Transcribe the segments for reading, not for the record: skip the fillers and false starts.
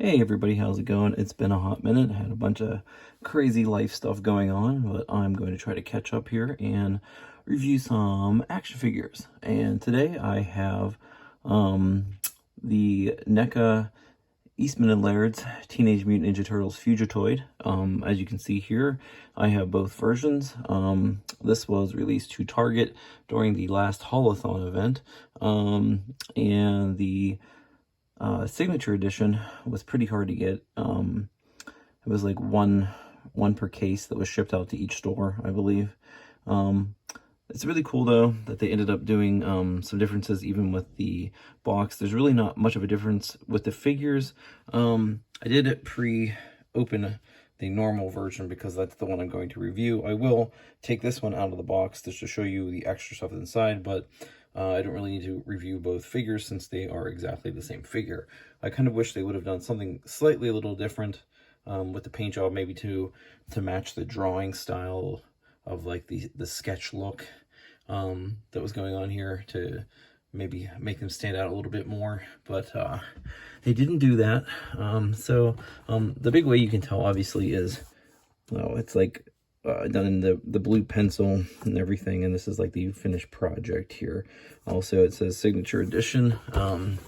Hey everybody, how's it going? It's been a hot minute. I had a bunch of crazy life stuff going on, but I'm going to try to catch up here and review some action figures. And today I have the Neca Eastman and Laird's Teenage Mutant Ninja Turtles Fugitoid. As you can see here, I have both versions. This was released to Target during the last Haulathon event, and the signature edition was pretty hard to get. It was like one per case that was shipped out to each store, I believe. It's really cool though that they ended up doing some differences even with the box. There's really not much of a difference with the figures. I did pre-open the normal version because that's the one I'm going to review. I will take this one out of the box just to show you the extra stuff inside, but I don't really need to review both figures since they are exactly the same figure. I kind of wish they would have done something slightly a little different with the paint job, maybe to match the drawing style of like the sketch look that was going on here, to maybe make them stand out a little bit more, but they didn't do that. The big way you can tell obviously is, it's like done in the blue pencil and everything, and this is like the finished project here. Also, it says signature edition. The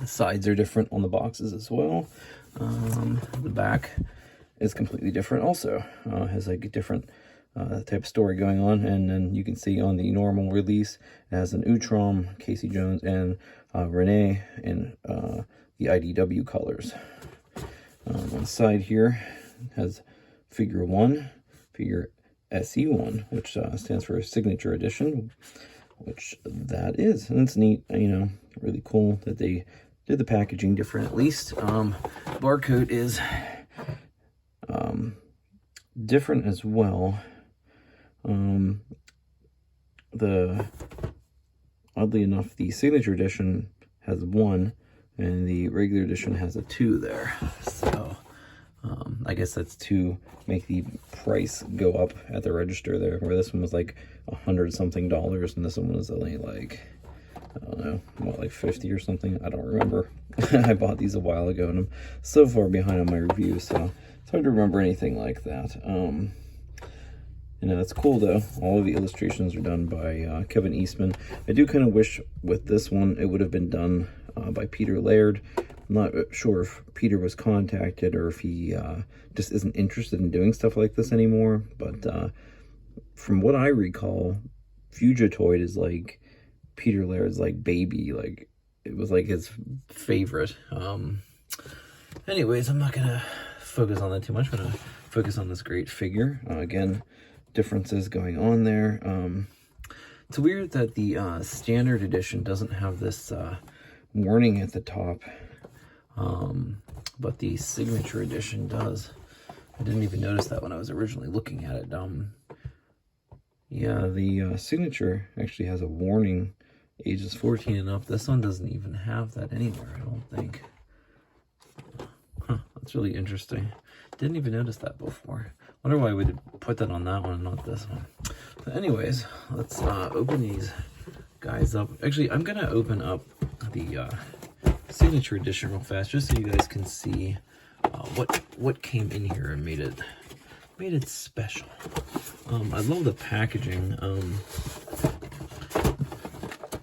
sides are different on the boxes as well. The back is completely different also. Has like a different type of story going on, and then you can see on the normal release it has an Utrom, Casey Jones, and Renee in the IDW colors. On the side here it has figure 1, figure SE1, which stands for signature edition, which that is, and it's neat, really cool that they did the packaging different at least. Barcode is different as well. Oddly enough, the signature edition has 1 and the regular edition has a 2 there, so I guess that's to make the price go up at the register there, where this one was like $100 something and this one was only like, I don't know, what, like 50 or something? I don't remember. I bought these a while ago and I'm so far behind on my reviews, so it's hard to remember anything like that. It's cool though. All of the illustrations are done by Kevin Eastman. I do kind of wish with this one it would have been done by Peter Laird. I'm not sure if Peter was contacted or if he just isn't interested in doing stuff like this anymore, but from what I recall, Fugitoid is like Peter Laird's like baby, like it was like his favorite. Anyways, I'm not gonna focus on that too much. I'm gonna focus on this great figure. Again, differences going on there. It's weird that the standard edition doesn't have this warning at the top, but the signature edition does. I didn't even notice that when I was originally looking at it. Yeah, the signature actually has a warning, ages 14 and up. This one doesn't even have that anywhere, I don't think. Huh, that's really interesting. Didn't even notice that before. Wonder why we would put that on that one and not this one. But anyways, let's open these guys up. Actually, I'm gonna open up the signature edition real fast, just so you guys can see what came in here and made it special. I love the packaging.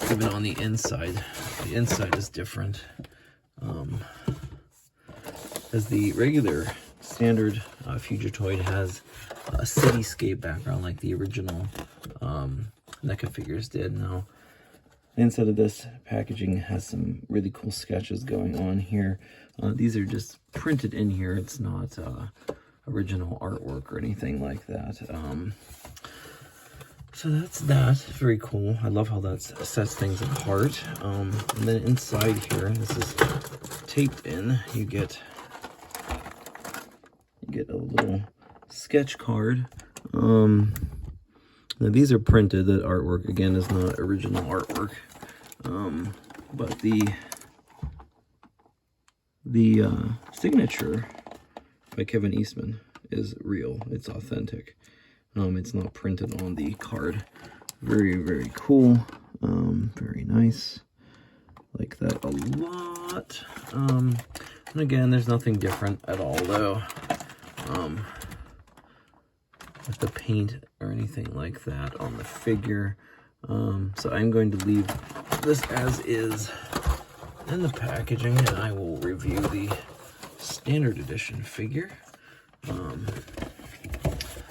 Even on the inside is different. As the regular standard Fugitoid has a cityscape background like the original NECA figures did. Now, inside of this packaging has some really cool sketches going on here. These are just printed in here. It's not original artwork or anything like that. So that's that. Very cool. I love how that sets things apart. And then inside here, this is taped in. You get a little sketch card. Now these are printed. That artwork again is not original artwork, but the signature by Kevin Eastman is real. It's authentic. It's not printed on the card. Very, very cool. Very nice. Like that a lot. And again, there's nothing different at all, though, with the paint or anything like that on the figure. So I'm going to leave this as is in the packaging, and I will review the standard edition figure.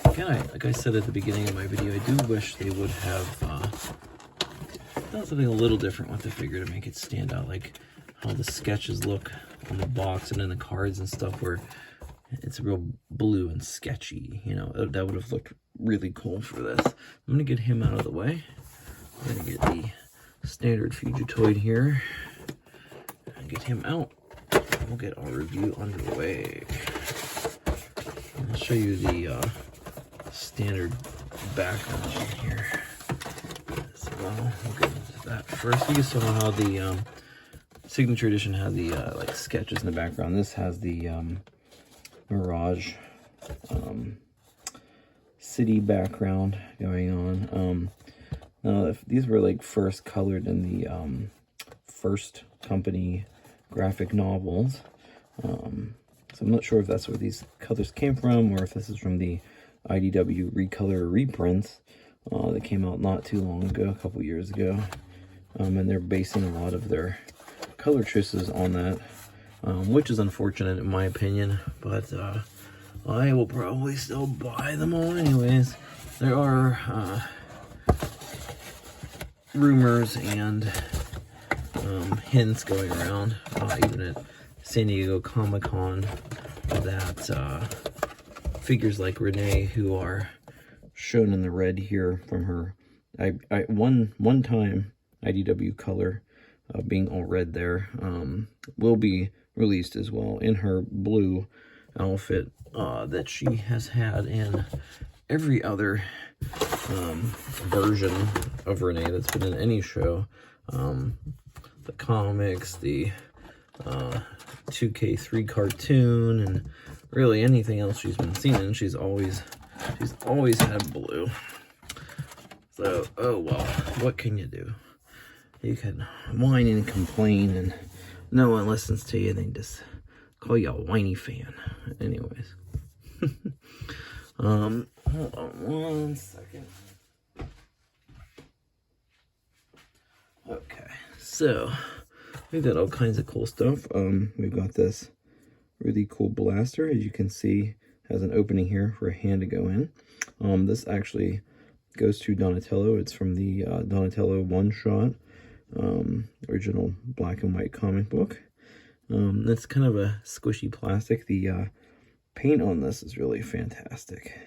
Again, like I said at the beginning of my video, I do wish they would have done something a little different with the figure to make it stand out, like how the sketches look on the box and in the cards and stuff, where it's real blue and sketchy. You know, that would have looked really cool for this. I'm gonna get him out of the way. I'm gonna get the standard Fugitoid here and get him out. We'll get our review underway. I'll show you the standard background here as well. We'll get into that first. You saw how the Signature Edition had the like sketches in the background. This has the Mirage city background going on. Now, if these were like first colored in the first company graphic novels, so I'm not sure if that's where these colors came from, or if this is from the IDW recolor reprints that came out not too long ago, a couple years ago, and they're basing a lot of their color choices on that, which is unfortunate in my opinion, but I will probably still buy them all anyways. There are rumors and hints going around, even at San Diego Comic-Con, that figures like Renee, who are shown in the red here from her one time IDW color, being all red there, will be released as well in her blue outfit that she has had in every other version of Renee that's been in any show. The comics, the 2K3 cartoon, and really anything else she's been seen in, she's always had blue. So, oh well, what can you do? You can whine and complain, and no one listens to you. They just call you a whiny fan. Anyways, hold on one second. Okay, so we've got all kinds of cool stuff. We've got this really cool blaster, as you can see, has an opening here for a hand to go in. This actually goes to Donatello. It's from the Donatello one-shot, original black and white comic book. It's kind of a squishy plastic. The paint on this is really fantastic.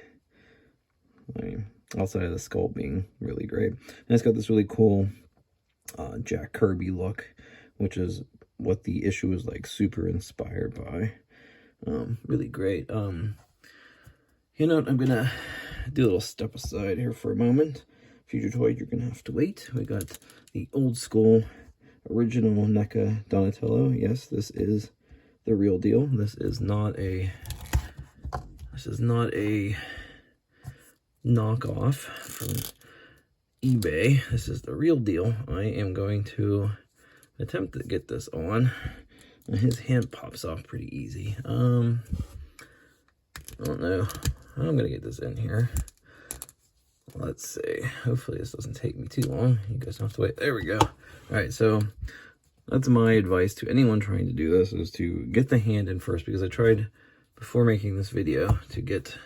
I mean, outside of the sculpt being really great. And it's got this really cool Jack Kirby look, which is what the issue is like super inspired by. Really great. You know what, I'm gonna do a little step aside here for a moment. Fugitoid, you're gonna have to wait. We got the old school original Neca Donatello. Yes, this is the real deal. This is not a knockoff from eBay. This is the real deal. I am going to attempt to get this on. His hand pops off pretty easy. I don't know. I'm gonna get this in here. Let's see. Hopefully this doesn't take me too long. You guys don't have to wait. There we go. All right, so that's my advice to anyone trying to do this, is to get the hand in first, because I tried before making this video to get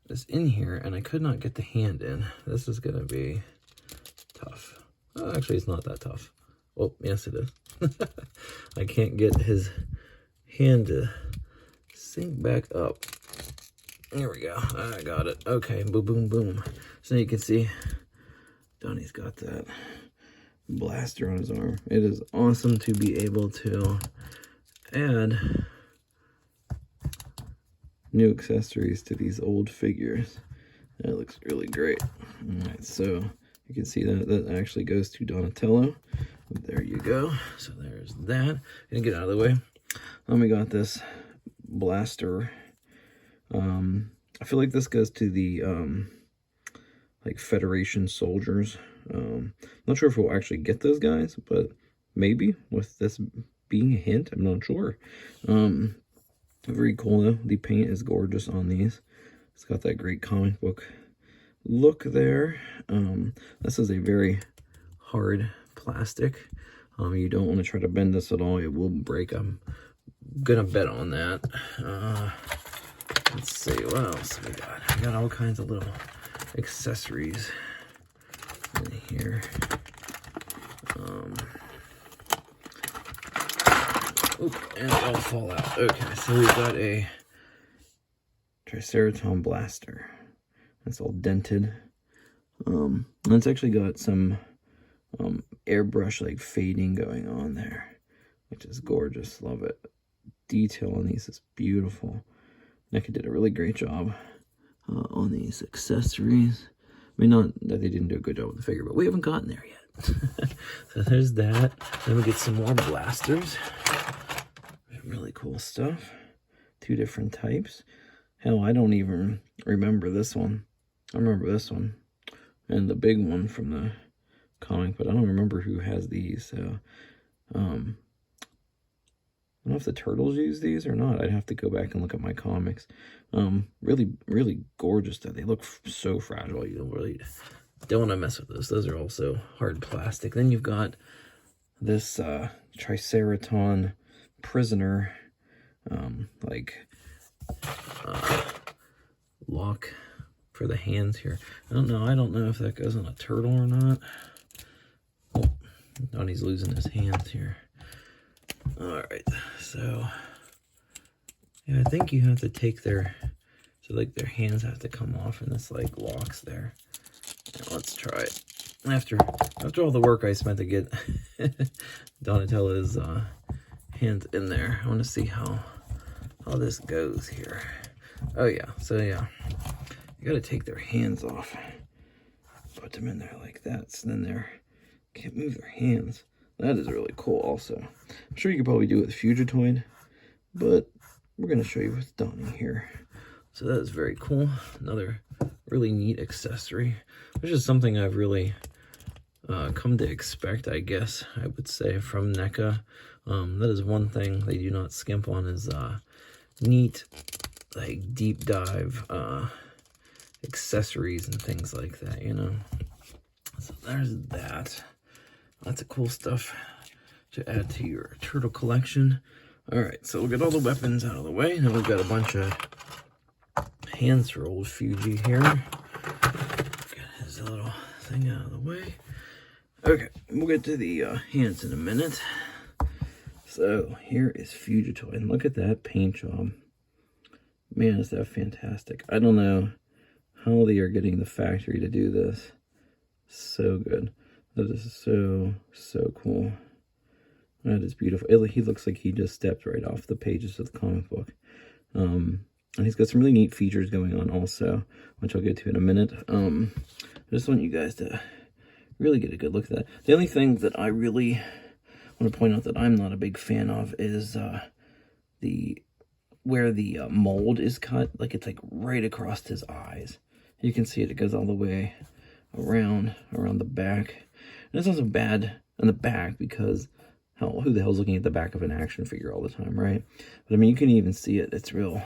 this in here and I could not get the hand in. This is gonna be tough. Oh, actually, it's not that tough. Oh, yes it is. I can't get his hand to sink back up. There we go. I got it. Okay, boom, boom, boom. So you can see Donnie's got that blaster on his arm. It is awesome to be able to add new accessories to these old figures. That looks really great. All right, so you can see that actually goes to Donatello. There you go. So there's that. Gonna get out of the way. Then we got this blaster. I feel like this goes to the like Federation soldiers. Not sure if we'll actually get those guys, but maybe with this being a hint. I'm not sure. Very cool though. The paint is gorgeous on these. It's got that great comic book look there. This is a very hard plastic. You don't want to try to bend this at all. It will break. I'm gonna bet on that. Let's see what else we got. We got all kinds of little accessories in here. And it'll fall out. Okay, so we've got a Triceratone Blaster. It's all dented. And it's actually got some airbrush like fading going on there, which is gorgeous. Love it. Detail on these is beautiful. Neca did a really great job on these accessories. I mean, not that they didn't do a good job with the figure, but we haven't gotten there yet. So there's that. Then we get some more blasters. Really cool stuff. 2 different types. Hell, I don't even remember this one. I remember this one and the big one from the comic, but I don't remember who has these. So I don't know if the Turtles use these or not. I'd have to go back and look at my comics. Really, really gorgeous stuff. They look so fragile. You don't want to mess with those. Those are also hard plastic. Then you've got this Triceraton prisoner lock for the hands here. I don't know if that goes on a turtle or not. Oh, Donnie's losing his hands here. All right, so yeah, I think you have to take their, so like their hands have to come off, and this like locks there. Now, let's try it. After all the work I spent to get Donatello's hands in there, I want to see how this goes here. Oh yeah, so yeah, you got to take their hands off, put them in there like that, so then they can't move their hands. That is really cool also. I'm sure you could probably do it with Fugitoid, but we're going to show you with Donnie here. So that is very cool. Another really neat accessory, which is something I've really come to expect, I guess, I would say, from NECA. That is one thing they do not skimp on, is neat, like, deep dive accessories and things like that, you know. So there's that. Lots of cool stuff to add to your turtle collection. Alright, so we'll get all the weapons out of the way. Now we've got a bunch of hands for old Fuji here. Get his little thing out of the way. Okay, we'll get to the hands in a minute. So here is Fugitoid, and look at that paint job. Man, is that fantastic. I don't know how they are getting the factory to do this. So good. That is so cool. That is beautiful. He looks like he just stepped right off the pages of the comic book. And he's got some really neat features going on also, which I'll get to in a minute. I just want you guys to really get a good look at that. The only thing that I really want to point out that I'm not a big fan of is where the mold is cut. Like, it's like right across his eyes. You can see it. It goes all the way around the back. And it's also bad on the back because who the hell's looking at the back of an action figure all the time, right? But I mean, you can even see it. It's real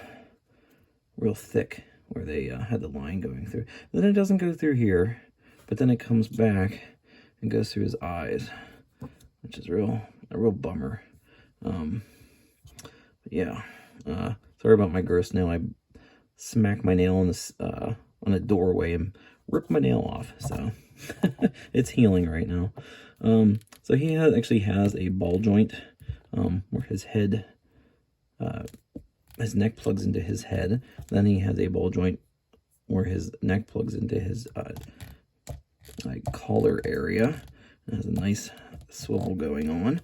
thick where they had the line going through. Then it doesn't go through here, but then it comes back and goes through his eyes, which is a real bummer. Yeah. Sorry about my gross nail. I smacked my nail on this on a doorway and ripped my nail off. So it's healing right now. So he actually has a ball joint where his head, his neck plugs into his head. Then he has a ball joint where his neck plugs into his like collar area. It has a nice swivel going on.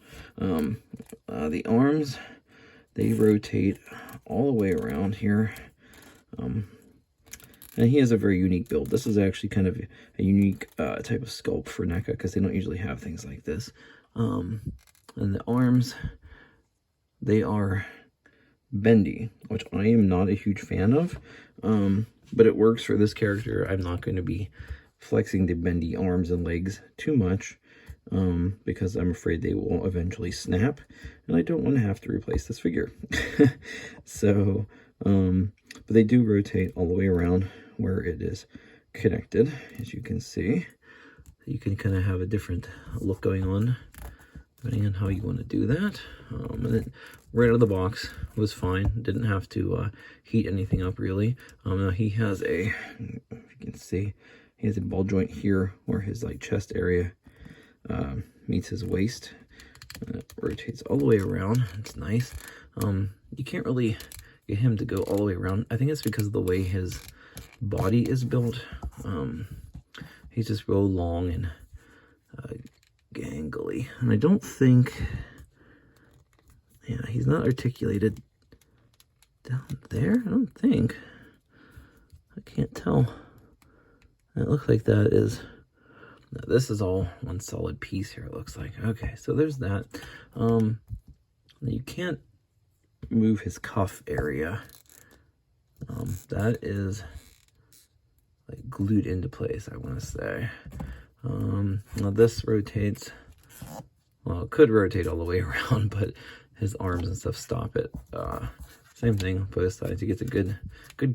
The arms, they rotate all the way around here. And he has a very unique build. This is actually kind of a unique type of sculpt for NECA because they don't usually have things like this. And the arms, they are bendy, which I am not a huge fan of. But it works for this character. I'm not going to be flexing the bendy arms and legs too much. because I'm afraid they will eventually snap, and I don't want to have to replace this figure. So, but they do rotate all the way around where it is connected, as you can see. You can kind of have a different look going on depending on how you want to do that. And then right out of the box was fine. Didn't have to heat anything up really. Now he has a, if you can see, he has a ball joint here where his like chest area meets his waist. And it rotates all the way around. It's nice. You can't really get him to go all the way around. I think it's because of the way his body is built. He's just real long and gangly, and I don't think, yeah, he's not articulated down there. I don't think. I can't tell. It looks like that is, no, this is all one solid piece here, it looks like. Okay, so there's that. You can't move his cuff area. That is like glued into place, I want to say. Now this rotates, well, it could rotate all the way around, but his arms and stuff stop it. Same thing, both sides. He gets a good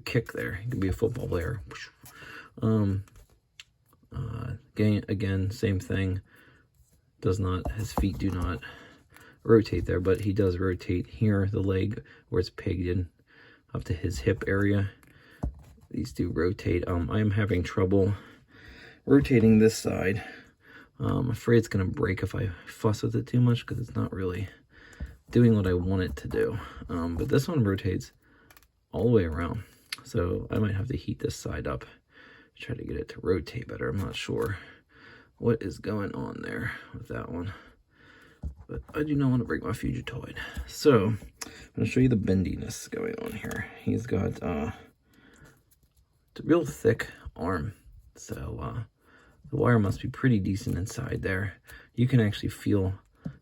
kick there. He could be a football player. Again, same thing. Does not, his feet do not rotate there, but he does rotate here, the leg where it's pegged in up to his hip area. These do rotate. I'm having trouble rotating this side. I'm afraid it's going to break if I fuss with it too much because it's not really doing what I want it to do. But this one rotates all the way around. So I might have to heat this side up to try to get it to rotate better. I'm not sure what is going on there with that one. But I do not want to break my Fugitoid. So I'm going to show you the bendiness going on here. He's got it's a real thick arm. So the wire must be pretty decent inside there. You can actually feel,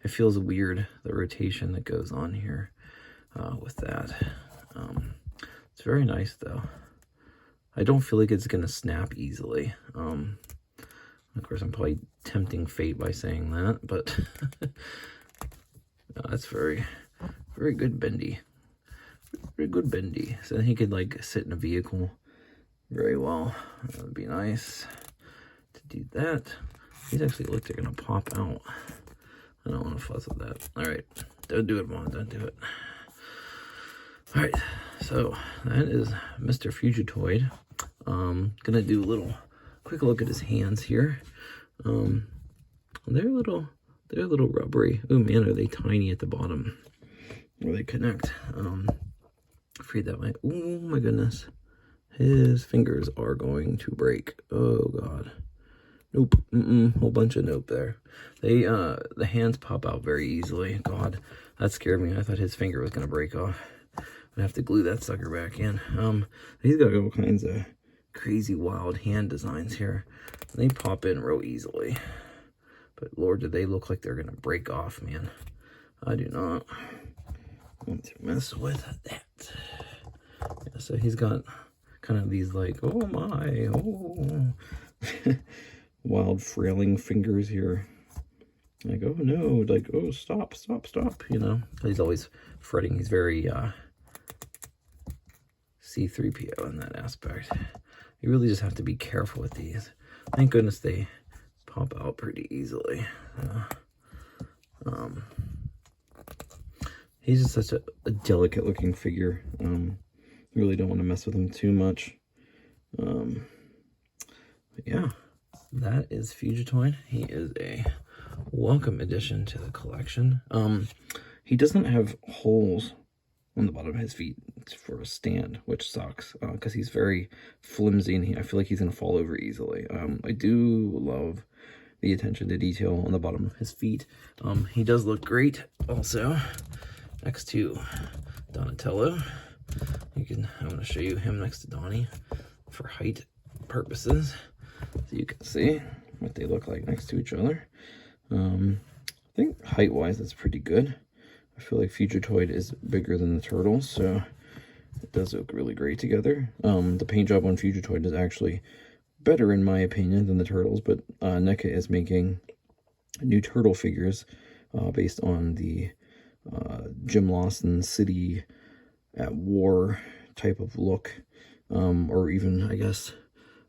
it feels weird, the rotation that goes on here with that. It's very nice though. I don't feel like it's going to snap easily. Of course, I'm probably tempting fate by saying that, but that's very, very good bendy. Very good bendy. So he could like sit in a vehicle very well. That would be nice to do that. These actually look like they're going to pop out. I don't want to fuss with that. All right. Don't do it, Mom. Don't do it. All right. So that is Mr. Fugitoid. Gonna do a little quick look at his hands here. They're a little rubbery. Oh man, are they tiny at the bottom where they connect. Afraid that might, oh my goodness, his fingers are going to break. Oh god. Nope. Whole bunch of nope there. They the hands pop out very easily. God, that scared me. I thought his finger was gonna break off. I have to glue that sucker back in. He's got all kinds of crazy wild hand designs here. They pop in real easily. But Lord, do they look like they're gonna break off, man. I do not want to mess with that. Yeah, so he's got kind of these like, oh my, oh wild frailing fingers here. Like, oh no, like, oh stop, you know. He's always fretting. He's very C-3PO in that aspect. You really just have to be careful with these. Thank goodness they pop out pretty easily. He's just such a delicate looking figure. You really don't want to mess with him too much. But yeah, that is Fugitoid. He is a welcome addition to the collection. He doesn't have holes on the bottom of his feet for a stand, which sucks because he's very flimsy and I feel like he's gonna fall over easily. I do love the attention to detail on the bottom of his feet. He does look great also next to Donatello. I'm gonna show you him next to Donnie for height purposes, so you can see what they look like next to each other. I think height-wise, that's pretty good. I feel like Fugitoid is bigger than the Turtles, so it does look really great together. The paint job on Fugitoid is actually better, in my opinion, than the Turtles, but Neca is making new turtle figures based on the Jim Lawson City at War type of look, or even, I guess,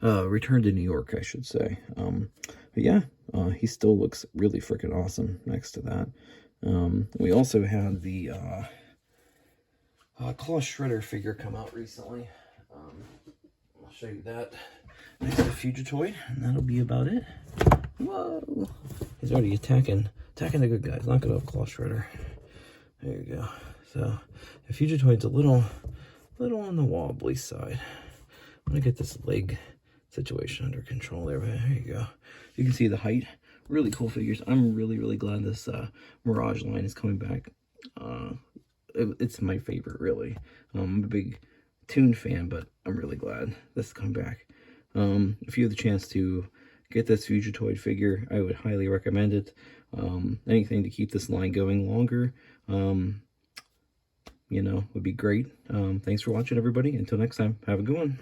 Return to New York, I should say. But yeah, he still looks really freaking awesome next to that. We also had the Claw Shredder figure come out recently. I'll show you that next to Fugitoid, and that'll be about it. Whoa! He's already attacking the good guys. Knock it off, Claw Shredder. There you go. So, the Fugitoid's a little on the wobbly side. I'm gonna get this leg situation under control there. There you go. You can see the height. Really cool figures. I'm really glad this Mirage line is coming back. It's my favorite, really. I'm a big Toon fan, but I'm really glad this is coming back. If you have the chance to get this Fugitoid figure, I would highly recommend it. Anything to keep this line going longer, you know, would be great. Thanks for watching, everybody. Until next time, have a good one.